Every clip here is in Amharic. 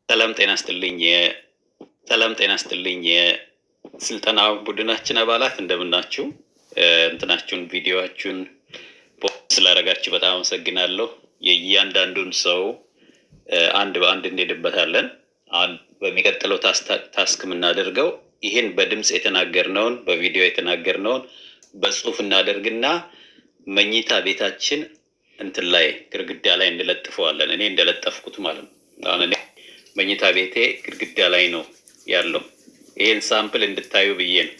ሰላም ጤና ይስጥልኝ የስልጠና ቡድናችን አባላት እንደምናችሁ። እንትናችሁን ቪዲዮአችሁን ፖስት ስላደረጋችሁ በጣም አመሰግናለሁ። የእያንዳንዱን ሰው አንድ በአንድ እንሄድበታለን። በሚቀጥለው ታስክ የምናደርገው ይህን በድምጽ የተናገርነውን በቪዲዮ የተናገርነውን በጽሁፍ እናደርግና መኝታ ቤታችን እንትን ላይ ግድግዳ ላይ እንለጥፈዋለን። እኔ እንደለጠፍኩት ማለት ነው። አሁን እኔ መኝታ ቤቴ ግድግዳ ላይ ነው ያለው። ይሄን ሳምፕል እንድታዩ ብዬ ነው።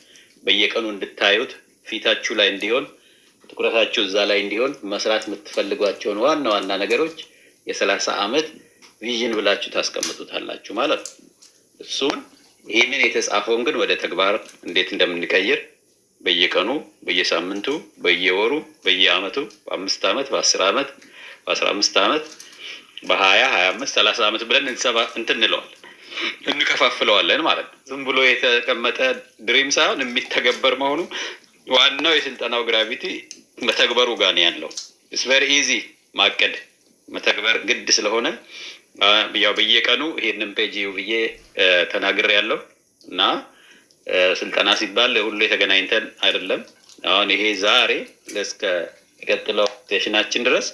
በየቀኑ እንድታዩት ፊታችሁ ላይ እንዲሆን ትኩረታችሁ እዛ ላይ እንዲሆን መስራት የምትፈልጓቸውን ዋና ዋና ነገሮች የ30 ዓመት ቪዥን ብላችሁ ታስቀምጡታላችሁ ማለት ነው። እሱን ይሄንን የተጻፈውን ግን ወደ ተግባር እንዴት እንደምንቀይር በየቀኑ በየሳምንቱ በየወሩ በየአመቱ በ5 ዓመት በ10 ዓመት በ15 ዓመት በ20 25 30 ዓመት ብለን እንለዋለን እንከፋፍለዋለን ማለት ነው። ዝም ብሎ የተቀመጠ ድሪም ሳይሆን የሚተገበር መሆኑ ዋናው የስልጠናው ግራቪቲ መተግበሩ ጋር ነው ያለው። ኢትስ ቬሪ ኢዚ ማቀድ መተግበር ግድ ስለሆነ ያው በየቀኑ ይሄንን ፔጅ ብዬ ተናግሬያለሁ እና ስልጠና ሲባል ሁሉ የተገናኝተን አይደለም። አሁን ይሄ ዛሬ እስከ ቀጥለው ሴሽናችን ድረስ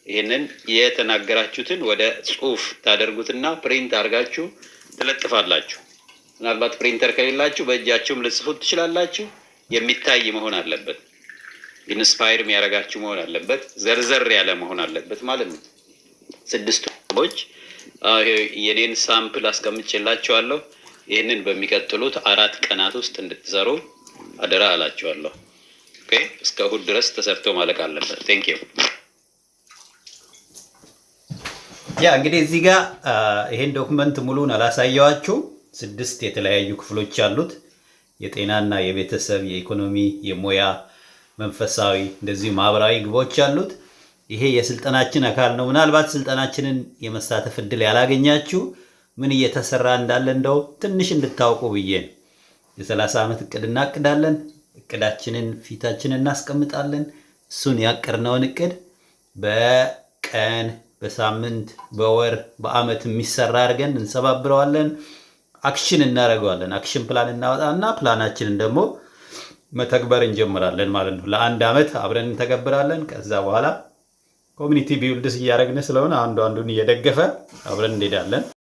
ይሄንን የተናገራችሁትን ወደ ጽሁፍ ታደርጉትና ፕሪንት አድርጋችሁ ትለጥፋላችሁ። ምናልባት ፕሪንተር ከሌላችሁ በእጃችሁም ልጽፉት ትችላላችሁ። የሚታይ መሆን አለበት። ኢንስፓየር የሚያደርጋችሁ መሆን አለበት። ዘርዘር ያለ መሆን አለበት ማለት ነው። 6 ቦች የኔን ሳምፕል አስቀምጬላችኋለሁ። ይሄንን በሚቀጥሉት 4 ቀናት ውስጥ እንድትሰሩ አደራ አላችኋለሁ። ኦኬ፣ እስከ እሁድ ድረስ ተሰርቶ ማለቅ አለበት። ቴንክ ዩ። ያ እንግዲህ እዚህ ጋር ይሄን ዶክመንት ሙሉን አላሳየዋችሁ። 6 የተለያዩ ክፍሎች አሉት። የጤናና የቤተሰብ፣ የኢኮኖሚ፣ የሙያ፣ መንፈሳዊ እንደዚህ ማህበራዊ ግቦች አሉት። ይሄ የስልጠናችን አካል ነው። ምናልባት ስልጠናችንን የመሳተፍ እድል ያላገኛችሁ ምን እየተሰራ እንዳለ እንደው ትንሽ እንድታውቁ ብዬ ነው። የ30 ዓመት እቅድ እናቅዳለን። እቅዳችንን ፊታችንን እናስቀምጣለን። እሱን ያቀርነውን እቅድ በቀን በሳምንት በወር በአመት የሚሰራ አድርገን እንሰባብረዋለን። አክሽን እናደርገዋለን። አክሽን ፕላን እናወጣና ፕላናችንን ደግሞ መተግበር እንጀምራለን ማለት ነው። ለ1 አመት አብረን እንተገብራለን። ከዛ በኋላ ኮሚኒቲ ቢልድስ እያደረግን ስለሆነ አንዱ አንዱን እየደገፈ አብረን እንሄዳለን።